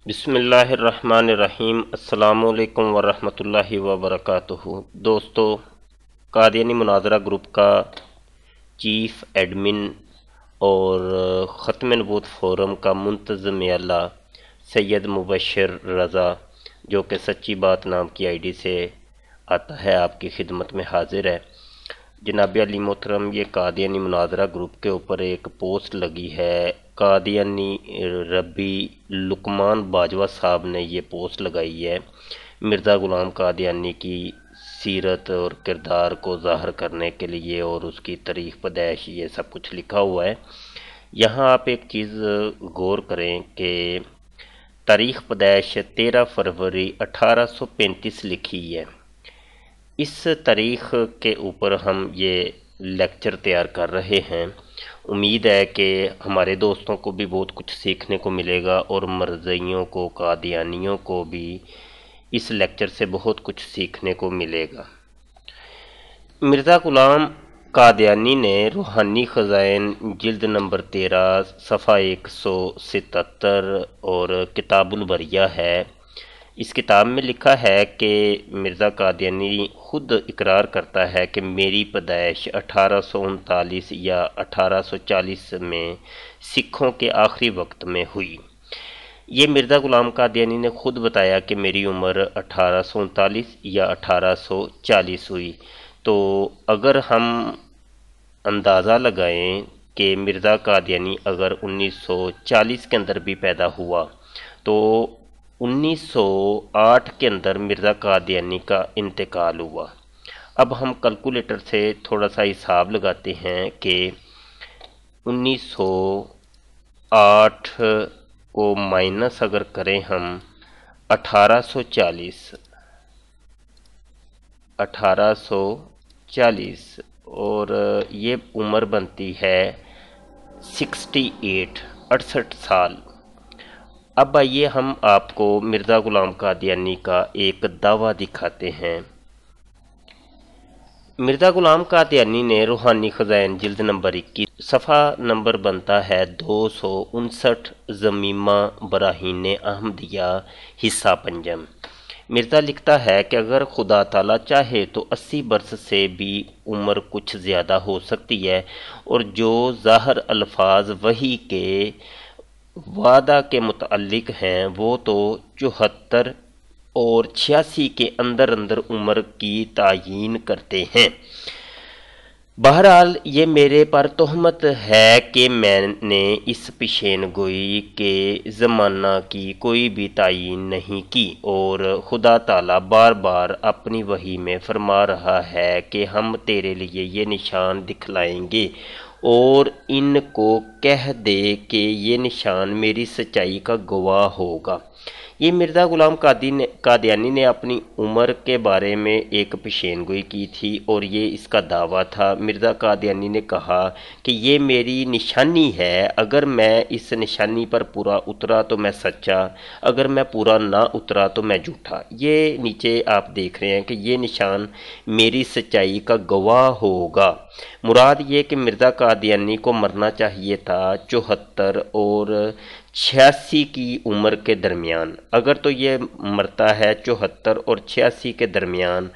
بسم اللہ الرحمن الرحیم۔ السلام علیکم ورحمۃ اللہ وبرکاتہ۔ دوستو، قادیانی مناظرہ گروپ کا چیف ایڈمن اور ختم نبوت فورم کا منتظم اعلیٰ سید مبشر رضا، جو کہ سچی بات نام کی آئی ڈی سے آتا ہے، آپ کی خدمت میں حاضر ہے۔ جناب علی محترم، یہ قادیانی مناظرہ گروپ کے اوپر ایک پوسٹ لگی ہے۔ قادیانی ربی لقمان باجوہ صاحب نے یہ پوسٹ لگائی ہے مرزا غلام قادیانی کی سیرت اور کردار کو ظاہر کرنے کے لیے، اور اس کی تاریخ پیدائش یہ سب کچھ لکھا ہوا ہے۔ یہاں آپ ایک چیز غور کریں کہ تاریخ پیدائش 13 فروری 1835 لکھی ہے۔ اس تاریخ کے اوپر ہم یہ لیکچر تیار کر رہے ہیں۔ امید ہے کہ ہمارے دوستوں کو بھی بہت کچھ سیکھنے کو ملے گا، اور مرزائیوں کو، قادیانیوں کو بھی اس لیکچر سے بہت کچھ سیکھنے کو ملے گا۔ مرزا غلام قادیانی نے روحانی خزائن جلد نمبر 13 صفحہ 177 اور کتاب البریہ ہے۔ اس کتاب میں لکھا ہے کہ مرزا قادیانی خود اقرار کرتا ہے کہ میری پیدائش 1839 یا 1840 میں سکھوں کے آخری وقت میں ہوئی۔ یہ مرزا غلام قادیانی نے خود بتایا کہ میری عمر 1839 یا 1840 ہوئی۔ تو اگر ہم اندازہ لگائیں کہ مرزا قادیانی اگر 1940 کے اندر بھی پیدا ہوا تو 1908 کے اندر مرزا قادیانی کا انتقال ہوا۔ اب ہم کیلکولیٹر سے تھوڑا سا حساب لگاتے ہیں کہ 1908 کو مائنس اگر کریں ہم 1840 اور یہ عمر بنتی ہے 68 سال۔ اب آئیے ہم آپ کو مرزا غلام قادیانی کا ایک دعویٰ دکھاتے ہیں۔ مرزا غلام قادیانی نے روحانی خزائن جلد نمبر 21 صفحہ نمبر بنتا ہے 259 ضمیمہ براہین احمدیہ حصہ پنجم۔ مرزا لکھتا ہے کہ اگر خدا تعالیٰ چاہے تو 80 برس سے بھی عمر کچھ زیادہ ہو سکتی ہے، اور جو ظاہر الفاظ وحی کے وعدہ کے متعلق ہیں وہ تو 74 اور 86 کے اندر عمر کی تعیین کرتے ہیں۔ بہرحال یہ میرے پر تہمت ہے کہ میں نے اس پیشین گوئی کے زمانہ کی کوئی بھی تعیین نہیں کی، اور خدا تعالیٰ بار بار اپنی وحی میں فرما رہا ہے کہ ہم تیرے لیے یہ نشان دکھلائیں گے، اور ان کو کہہ دے کہ یہ نشان میری سچائی کا گواہ ہوگا۔ یہ مرزا غلام قادیانی نے اپنی عمر کے بارے میں ایک پیشین گوئی کی تھی، اور یہ اس کا دعویٰ تھا۔ مرزا قادیانی نے کہا کہ یہ میری نشانی ہے، اگر میں اس نشانی پر پورا اترا تو میں سچا، اگر میں پورا نہ اترا تو میں جھوٹا۔ یہ نیچے آپ دیکھ رہے ہیں کہ یہ نشان میری سچائی کا گواہ ہوگا۔ مراد یہ کہ مرزا قادیانی کو مرنا چاہیے تھا 74 اور 86 کی عمر کے درمیان۔ اگر تو یہ مرتا ہے 74 اور 86 کے درمیان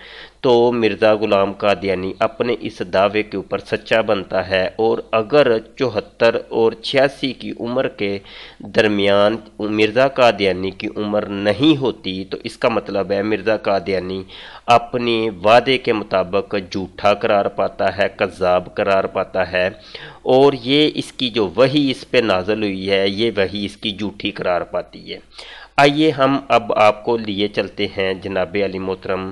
تو مرزا غلام قادیانی اپنے اس دعوے کے اوپر سچا بنتا ہے، اور اگر 74 اور 86 کی عمر کے درمیان مرزا قادیانی کی عمر نہیں ہوتی تو اس کا مطلب ہے مرزا قادیانی اپنے وعدے کے مطابق جھوٹا قرار پاتا ہے، کذاب قرار پاتا ہے، اور یہ اس کی جو وحی اس پہ نازل ہوئی ہے یہ وحی اس کی جھوٹی قرار پاتی ہے۔ آئیے ہم اب آپ کو لیے چلتے ہیں جناب علی محترم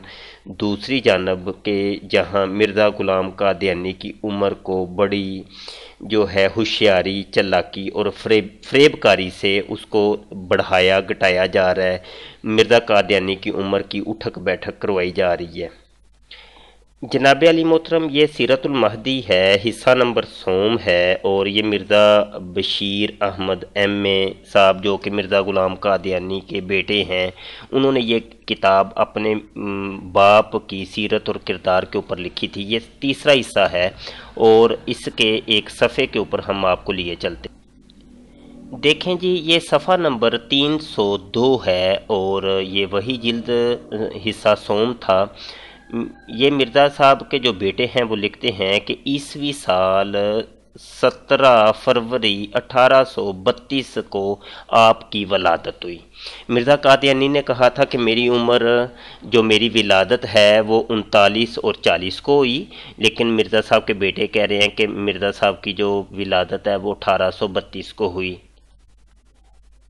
دوسری جانب کے، جہاں مرزا غلام قادیانی کی عمر کو بڑی جو ہے ہوشیاری، چلاکی اور فریب کاری سے اس کو بڑھایا گھٹایا جا رہا ہے۔ مرزا قادیانی کی عمر کی اٹھک بیٹھک کروائی جا رہی ہے۔ جناب علی محترم، یہ سیرت المہدی ہے، حصہ نمبر سوم ہے، اور یہ مرزا بشیر احمد ایم اے صاحب جو کہ مرزا غلام قادیانی کے بیٹے ہیں، انہوں نے یہ کتاب اپنے باپ کی سیرت اور کردار کے اوپر لکھی تھی۔ یہ تیسرا حصہ ہے، اور اس کے ایک صفحے کے اوپر ہم آپ کو لیے چلتے ہیں۔ देखें जी, ये सफ़ा नंबर 302 है और ये वही जिल्द हिस्सा सोम था। ये मिर्ज़ा साहब के जो बेटे हैं वो लिखते हैं कि ईसवी साल 17 फरवरी 1832 को आपकी वलादत हुई। मिर्ज़ा कादियानी ने कहा था कि मेरी उम्र जो मेरी विलादत है वो 39 और 40 को हुई, लेकिन मिर्ज़ा साहब के बेटे कह रहे हैं कि मिर्ज़ा साहब की जो विलादत है वो 1832 को हुई।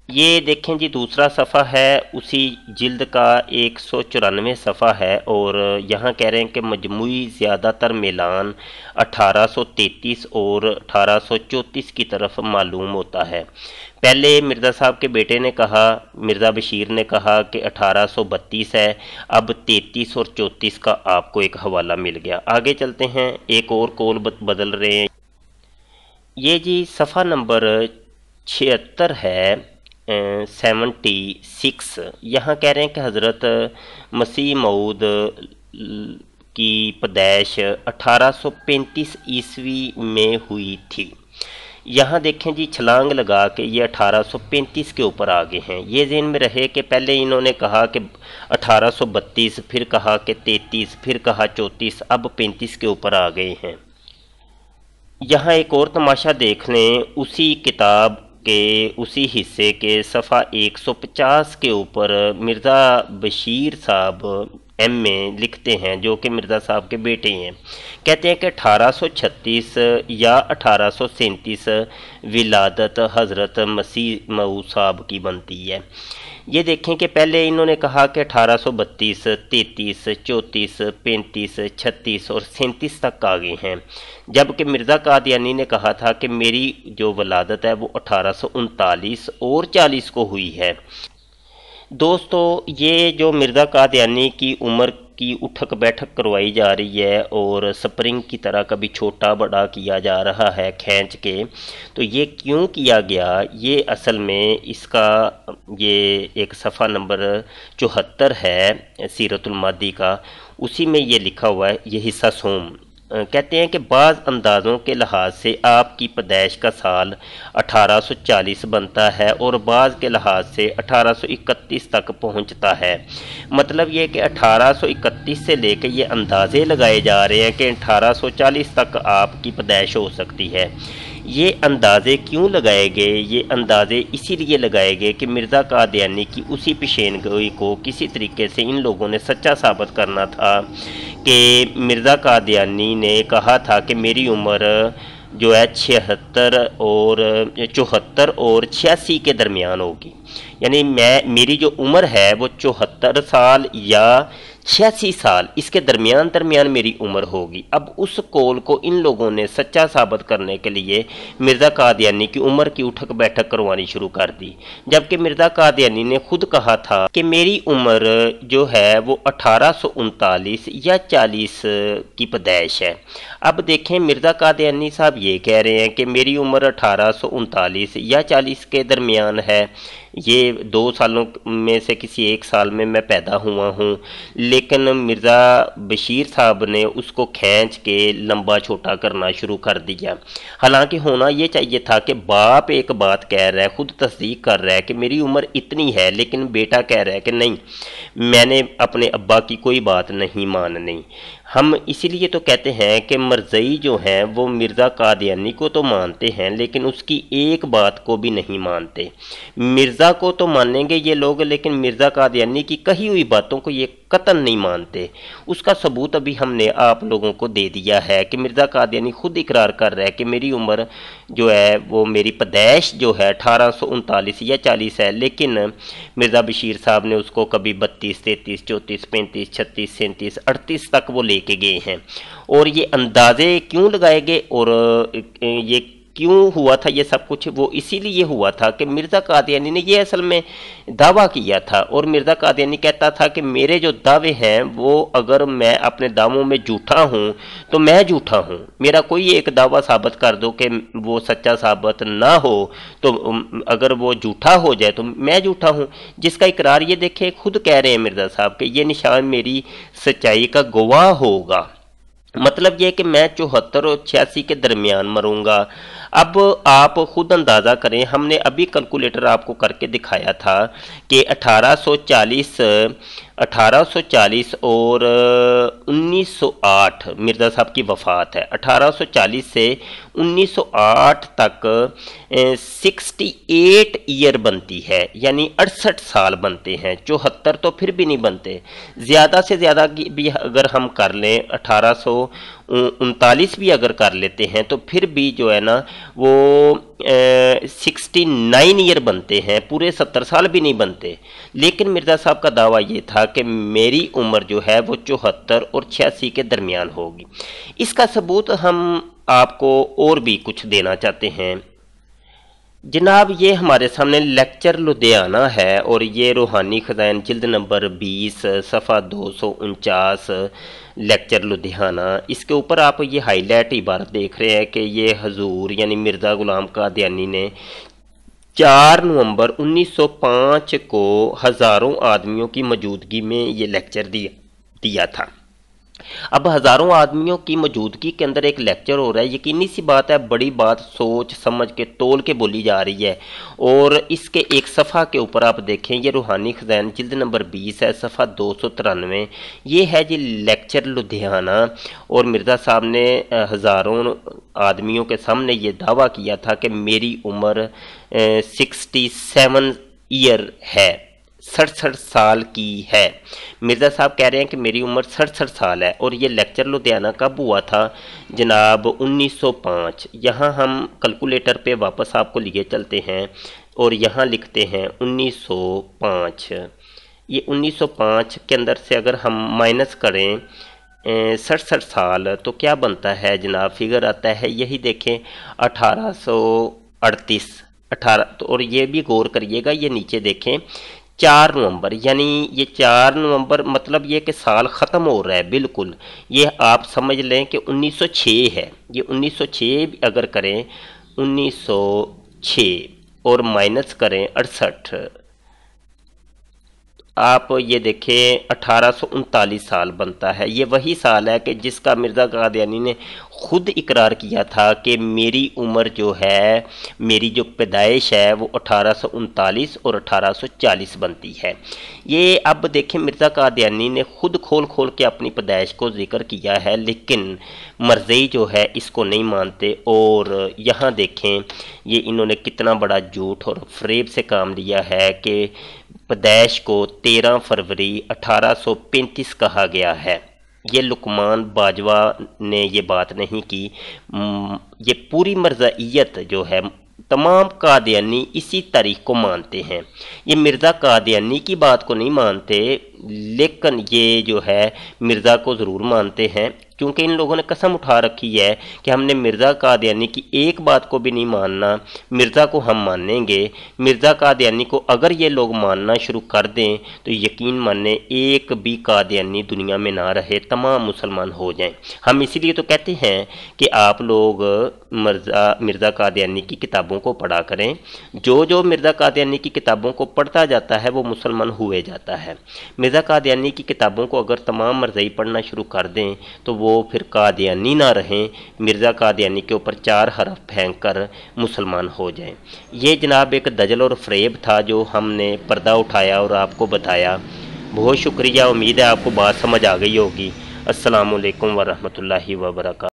ये देखें जी, दूसरा सफ़ा है, उसी जिल्द का 194 सफ़ा है और यहाँ कह रहे हैं कि मजमूई ज़्यादातर मिलान 1833 और 1834 की तरफ मालूम होता है। पहले मिर्ज़ा साहब के बेटे ने कहा, मिर्ज़ा बशीर ने कहा कि 1832 है, अब 33 और 34 का आपको एक हवाला मिल गया। आगे चलते हैं, एक और कौल बदल रहे हैं। ये जी सफ़ा नंबर 76 है, 76। यहाँ कह रहे हैं कि हज़रत मसीह मऊद की पैदाइश 1835 ईस्वी में हुई थी। यहाँ देखें जी, छलांग लगा के ये 1835 के ऊपर आ गए हैं। ये ज़हन में रहे कि पहले इन्होंने कहा कि 1832, फिर कहा कि 33, फिर कहा 34, अब 35 के ऊपर आ गए हैं। यहाँ एक और तमाशा देख लें, उसी किताब के उसी हिस्से के सफ़ा 150 के ऊपर मिर्ज़ा बशीर साहब एमए लिखते हैं, जो कि मिर्ज़ा साहब के बेटे हैं। कहते हैं कि 1836 या 1837 विलादत हज़रत मसीह मऊद साहब की बनती है। ये देखें कि पहले इन्होंने कहा कि 1832, 33, 34, 35, 36 और 37 तक आ गए हैं, जबकि मिर्ज़ा कादियानी ने कहा था कि मेरी जो वलादत है वो 1839 और 40 को हुई है। दोस्तों, ये जो मिर्ज़ा कादियानी की उम्र की उठक बैठक करवाई जा रही है और स्प्रिंग की तरह कभी छोटा बड़ा किया जा रहा है खींच के, तो ये क्यों किया गया, ये असल में इसका ये एक सफ़ा नंबर 74 है सीरतुल मादी का, उसी में ये लिखा हुआ है। ये हिस्सा सोम कहते हैं कि बाज़ अंदाज़ों के लिहाज से आपकी पैदाइश का साल 1840 बनता है और बाज़ के लिहाज से 1831 तक पहुंचता है। मतलब ये कि 1831 से लेकर ये अंदाज़े लगाए जा रहे हैं कि 1840 तक आपकी पैदाइश हो सकती है। ये अंदाज़े क्यों लगाए गए? ये अंदाज़े इसीलिए लगाए गए कि मिर्ज़ा कादियानी की उसी पेशेनगोई को किसी तरीके से इन लोगों ने सच्चा साबित करना था कि मिर्ज़ा कादियानी ने कहा था कि मेरी उम्र जो है 74 और 86 के दरमियान होगी। यानी मेरी जो उम्र है वो 74 साल या 86 साल, इसके दरमियान मेरी उम्र होगी। अब उस कौल को इन लोगों ने सच्चा साबित करने के लिए मिर्ज़ा कादियानी की उम्र की उठक बैठक करवानी शुरू कर दी, जबकि मिर्ज़ा कादियानी ने खुद कहा था कि मेरी उम्र जो है वो 1839 या 40 की पैदाइश है। अब देखें, मिर्ज़ा कादियानी साहब ये कह रहे हैं कि मेरी उम्र 1839 या 40 के दरमियान है। ये 2 सालों में से किसी एक साल में मैं पैदा हुआ हूँ, लेकिन मिर्ज़ा बशीर साहब ने उसको खींच के लंबा छोटा करना शुरू कर दिया। हालांकि होना ये चाहिए था कि बाप एक बात कह रहा है, खुद तस्दीक कर रहा है कि मेरी उम्र इतनी है, लेकिन बेटा कह रहा है कि नहीं, मैंने अपने अब्बा की कोई बात नहीं माननी। हम इसीलिए तो कहते हैं कि मरज़ई जो हैं वो मिर्ज़ा कादियानी को तो मानते हैं, लेकिन उसकी एक बात को भी नहीं मानते। मिर्ज़ा को तो मानेंगे ये लोग, लेकिन मिर्ज़ा कादियानी की कही हुई बातों को ये कतन नहीं मानते। उसका सबूत अभी हमने आप लोगों को दे दिया है कि मिर्ज़ा कादियानी खुद इकरार कर रहा है कि मेरी उम्र जो है वो मेरी पैदाइश जो है 1839 या 40 है, लेकिन मिर्ज़ा बशीर साहब ने उसको कभी 32, 33, 34, 35, 36, 37, 38 तक वो लेके गए हैं। और ये अंदाज़े क्यों लगाए गए और ये क्यों हुआ था ये सब कुछ, वो इसीलिए हुआ था कि मिर्ज़ा कादियानी ने ये असल में दावा किया था। और मिर्ज़ा कादियानी कहता था कि मेरे जो दावे हैं वो अगर मैं अपने दावों में झूठा हूँ तो मैं झूठा हूँ, मेरा कोई एक दावा साबित कर दो कि वो सच्चा साबित ना हो, तो अगर वो झूठा हो जाए तो मैं झूठा हूँ। जिसका इकरार ये देखे खुद कह रहे हैं मिर्ज़ा साहब कि ये निशान मेरी सच्चाई का गवाह होगा। मतलब ये कि मैं 74 और 86 के दरमियान मरूंगा। अब आप खुद अंदाज़ा करें, हमने अभी कैलकुलेटर आपको करके दिखाया था कि 1840 और 1908 मिर्ज़ा साहब की वफ़ात है। 1840 से 1908 तक 68 ईयर बनती है, यानी 68 साल बनते हैं। 74 तो फिर भी नहीं बनते। ज़्यादा से ज़्यादा भी अगर हम कर लें, 1839 भी अगर कर लेते हैं तो फिर भी जो है ना वो 69 ईयर बनते हैं, पूरे 70 साल भी नहीं बनते। लेकिन मिर्ज़ा साहब का दावा ये था कि मेरी उम्र जो है वो 74 और 86 के दरमियान होगी। इसका सबूत हम आपको और भी कुछ देना चाहते हैं। जनाब, ये हमारे सामने लेक्चर लुधियाना है और ये रूहानी ख़ज़ाइन जिल्द नंबर 20 सफ़ा 249 लेक्चर लुधियाना। इसके ऊपर आप ये हाईलाइट इबारत देख रहे हैं कि ये हजूर यानी मिर्ज़ा ग़ुलाम क़ादियानी ने 4 नवंबर 1905 को हज़ारों आदमियों की मौजूदगी में ये लेक्चर दिया था। अब हज़ारों आदमियों की मौजूदगी के अंदर एक लेक्चर हो रहा है, यकीनी सी बात है, बड़ी बात सोच समझ के तोल के बोली जा रही है। और इसके एक सफ़ा के ऊपर आप देखें, ये रूहानी ख़ज़ाइन जिल्द नंबर 20 है, सफ़ा 293, ये है जी लेक्चर लुधियाना। और मिर्ज़ा साहब ने हज़ारों आदमियों के सामने ये दावा किया था कि मेरी उम्र 67 ईयर है, 67 साल की है। मिर्ज़ा साहब कह रहे हैं कि मेरी उम्र 67 साल है। और ये लेक्चर लुधियाना कब हुआ था जनाब? 1905। यहाँ हम कैलकुलेटर पे वापस आपको लिए चलते हैं और यहाँ लिखते हैं 1905। ये 1905 के अंदर से अगर हम माइनस करें 67 साल तो क्या बनता है जनाब? फिगर आता है, यही देखें, 1838। तो और ये भी गौर करिएगा, ये नीचे देखें 4 नवंबर, यानी ये 4 नवंबर मतलब ये कि साल ख़त्म हो रहा है बिल्कुल। ये आप समझ लें कि 1906 है। ये 1906 अगर करें 1906 और माइनस करें 68, आप ये देखें 1839 साल बनता है। ये वही साल है कि जिसका मिर्ज़ा क़ादियानी ने ख़ुद इकरार किया था कि मेरी उम्र जो है, मेरी जो पैदाइश है वो 1839 और 1840 बनती है। ये अब देखें, मिर्ज़ा क़ादियानी ने ख़ुद खोल के अपनी पैदाइश को ज़िक्र किया है, लेकिन मरज़ई जो है इसको नहीं मानते। और यहाँ देखें, ये इन्होंने कितना बड़ा झूठ और फ़रेब से काम लिया है कि पैदाइश को 13 फरवरी 1835 कहा गया है। ये लुकमान बाजवा ने ये बात नहीं की। ये पूरी मरज़ाइयत जो है, तमाम कादियानी इसी तारीख को मानते हैं। ये मिर्ज़ा कादियानी की बात को नहीं मानते, लेकिन ये जो है मिर्ज़ा को ज़रूर मानते हैं, क्योंकि इन लोगों ने कसम उठा रखी है कि हमने मिर्ज़ा कादियानी की एक बात को भी नहीं मानना, मिर्ज़ा को हम मानेंगे। मिर्ज़ा कादियानी को अगर ये लोग मानना शुरू कर दें तो यकीन माने एक भी कादियानी दुनिया में ना रहे, तमाम मुसलमान हो जाएं। हम इसीलिए तो कहते हैं कि आप लोग मिर्ज़ा कादियानी की किताबों को पढ़ा करें। जो मिर्ज़ा कादियानी की किताबों को पढ़ता जाता है वो मुसलमान हुए जाता है। मिर्ज़ा कादियानी की किताबों को अगर तमाम मरज़ई पढ़ना शुरू कर दें तो वो फिर कादियानी ना रहें, मिर्ज़ा कादियानी के ऊपर 4 हरफ फेंक कर मुसलमान हो जाएं। ये जनाब एक दजल और फ़रेब था जो हमने पर्दा उठाया और आपको बताया। बहुत शुक्रिया, उम्मीद है आपको बात समझ आ गई होगी। अस्सलामु अलैकुम वरहमतुल्लाहि वबरकातुहू।